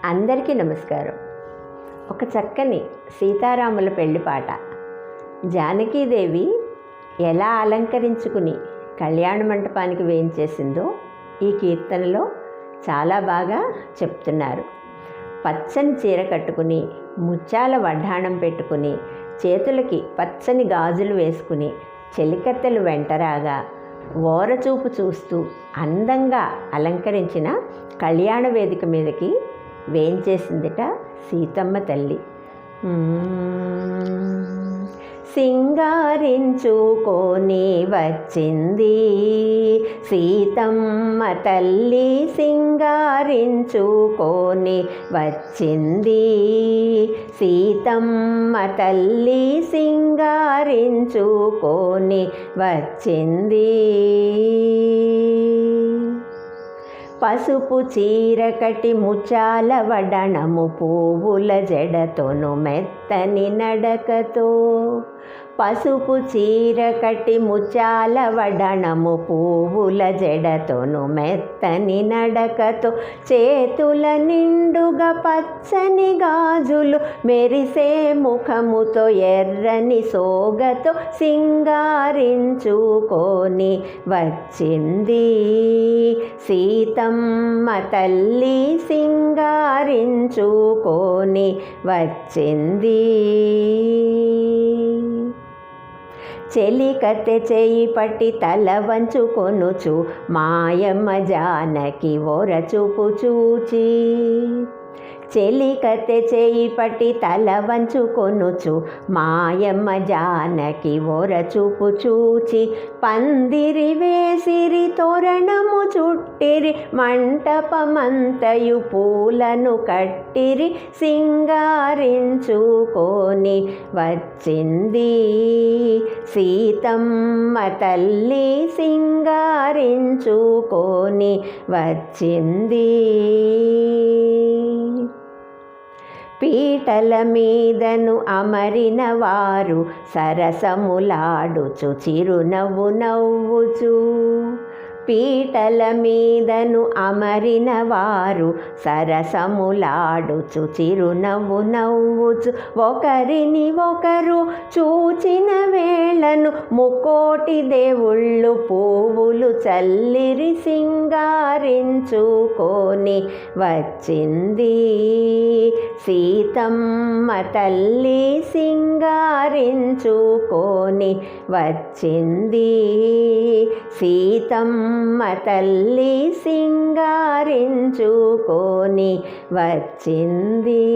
అందరికీ నమస్కారం. ఒక చక్కని సీతారాముల పెళ్లి పాట. జానకీదేవి ఎలా అలంకరించుకుని కళ్యాణ మంటపానికి వేయించేసిందో ఈ కీర్తనలో చాలా బాగా చెప్తున్నారు. పచ్చని చీర కట్టుకుని, ముత్యాల వడ్డాణం పెట్టుకుని, చేతులకి పచ్చని గాజులు వేసుకుని, చెలికత్తెలు వెంటరాగా ఓరచూపు చూస్తూ అందంగా అలంకరించిన కళ్యాణ వేదిక మీదకి వేయించేసిందిట సీతమ్మ తల్లి. సింగారించుకొని వచ్చింది సీతమ్మ తల్లి, సింగారించుకొని వచ్చింది సీతమ్మ తల్లి, సింగారించుకొని వచ్చింది. పసుపు చీర కటి ముచ్చాల వడణము, పువ్వుల జడతోను మెత్తని నడకతో. పసుపు చీర కటి ముచ్చాల వడణము, పువ్వుల జడతోను మెత్తని నడకతో. చేతుల నిండుగా పచ్చని గాజులు, మెరిసే ముఖముతో ఎర్రని సోగతో సింగారించుకొని వచ్చింది సీతమ్మ తల్లి, సింగారించుకొని వచ్చింది. చెలికత్తె చేయి పట్టి తల వంచుకొనుచు, మాయమ్మ జానకి ఓరచూపు చూచి. చెలికత్తె చేయి పట్టి తల వంచుకొనుచు, మాయమ్మ జానకి ఓరచూపు చూచి. పందిరి వేసిరి తోరణము చుట్టిరి, మంటపమంతయు పూలను కట్టిరి, సింగారించుకొని వచ్చింది సీతమ్మ తల్లి, సింగారించుకొని వచ్చింది. పీటల మీదను అమరిన వారు సరసములాడుచు చిరునవ్వు నవ్వుచు. పీటల మీదను అమరిన వారు సరసములాడుచు చిరునవ్వు నవ్వుచు. ఒకరిని ఒకరు చూచిన వేళను ముకోటి దేవుళ్ళు పువ్వులు చల్లిరి, సింగారించుకొని వచ్చింది సీతమ్మ తల్లి, సింగారించుకొని వచ్చింది సీతమ్మ తల్లి, సింగారించుకొని వచ్చింది.